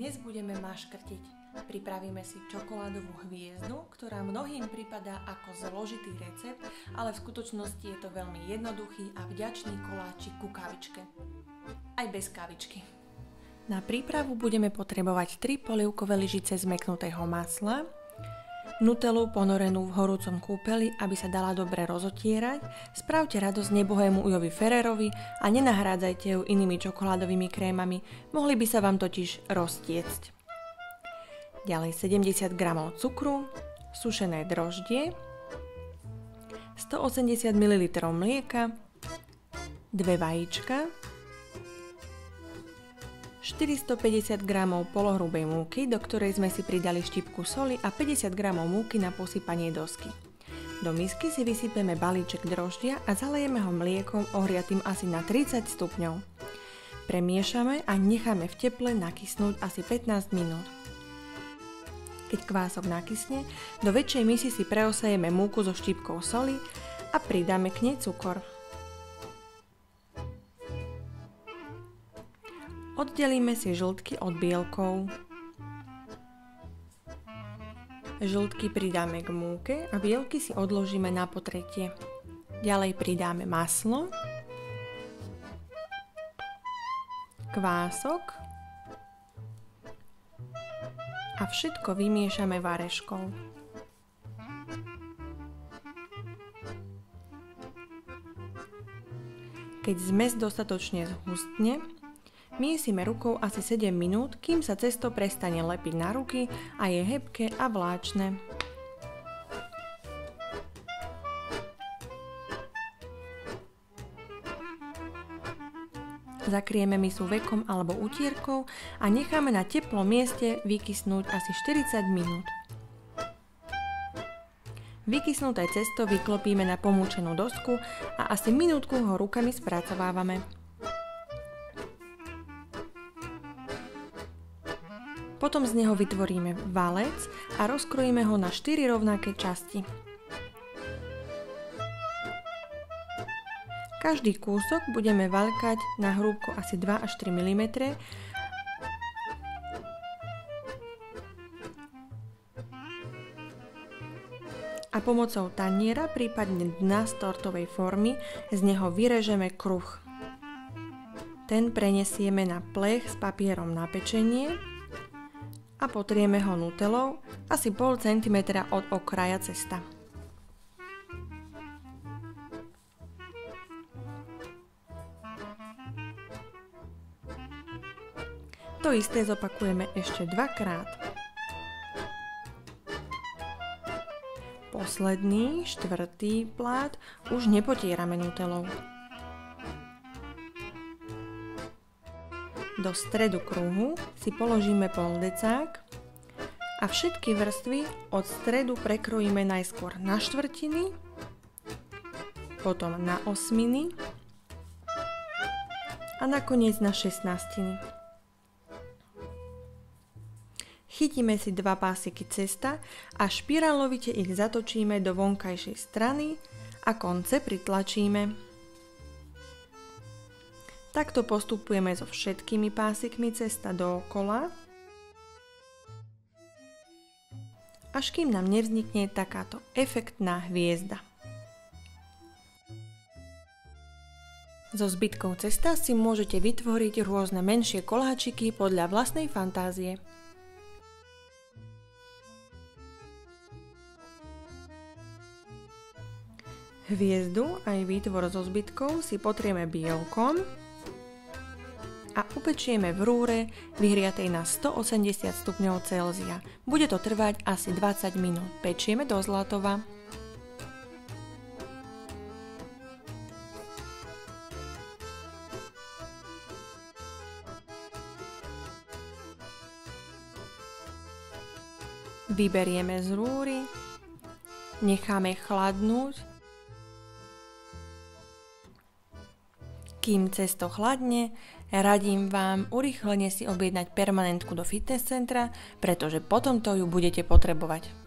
Dnes budeme maškrtiť. Pripravíme si čokoládovú hviezdu, ktorá mnohým pripadá ako zložitý recept, ale v skutočnosti je to veľmi jednoduchý a vďačný koláčik ku kávičke. Aj bez kávičky. Na prípravu budeme potrebovať 3 polievkové lyžice zmäknutého masla, nutelu ponorenú v horúcom kúpeli, aby sa dala dobre rozotierať, spravte radosť nebohému Ujovi Ferrerovi a nenahrádzajte ju inými čokoládovými krémami, mohli by sa vám totiž roztiecť. Ďalej 70 g cukru, sušené droždie, 180 ml mlieka, 2 vajíčka, 450 g polohrubej múky, do ktorej sme si pridali štipku soli a 50 g múky na posypanie dosky. Do misky si vysypeme balíček droždia a zalejeme ho mliekom ohriatým asi na 30 stupňov. Premiešame a necháme v teple nakysnúť asi 15 minút. Keď kvások nakysne, do väčšej misy si preosejeme múku so štipkou soli a pridáme k nej cukor. Oddelíme si žltky od bielkov. Žltky pridáme k múke a bielky si odložíme na potretie. Ďalej pridáme maslo, kvások a všetko vymiešame vareškou. Keď zmes dostatočne zhustne, miesime rukou asi 7 minút, kým sa cesto prestane lepiť na ruky a je hebké a vláčne. Zakrieme misu vekom alebo utierkou a necháme na teplom mieste vykysnúť asi 40 minút. Vykysnuté cesto vyklopíme na pomúčenú dosku a asi minútku ho rukami spracovávame. Potom z neho vytvoríme valec a rozkrojíme ho na 4 rovnaké časti. Každý kúsok budeme vaľkať na hrúbku asi 2 až 3 mm a pomocou taniera, prípadne dna z tortovej formy, z neho vyrežeme kruh. Ten prenesieme na plech s papierom na pečenie a potrieme ho nutelou asi 0,5 cm od okraja cesta. To isté zopakujeme ešte 2-krát. Posledný, 4. plát už nepotierame nutelou. Do stredu kruhu si položíme poldecák a všetky vrstvy od stredu prekrojíme najskôr na štvrtiny, potom na osminy a nakoniec na 16. Chytíme si 2 pásiky cesta a špirálovite ich zatočíme do vonkajšej strany a konce pritlačíme. Takto postupujeme so všetkými pásikmi cesta dookola, až kým nám nevznikne takáto efektná hviezda. So zbytkou cesta si môžete vytvoriť rôzne menšie koláčiky podľa vlastnej fantázie. Hviezdu aj výtvor so zbytkou si potrieme bielkom a upečieme v rúre vyhriatej na 180 stupňov Celzia. Bude to trvať asi 20 minút. Pečieme do zlatova. Vyberieme z rúry, necháme chladnúť. Kým cesto chladne, radím vám urýchlene si objednať permanentku do fitness centra, pretože potom to ju budete potrebovať.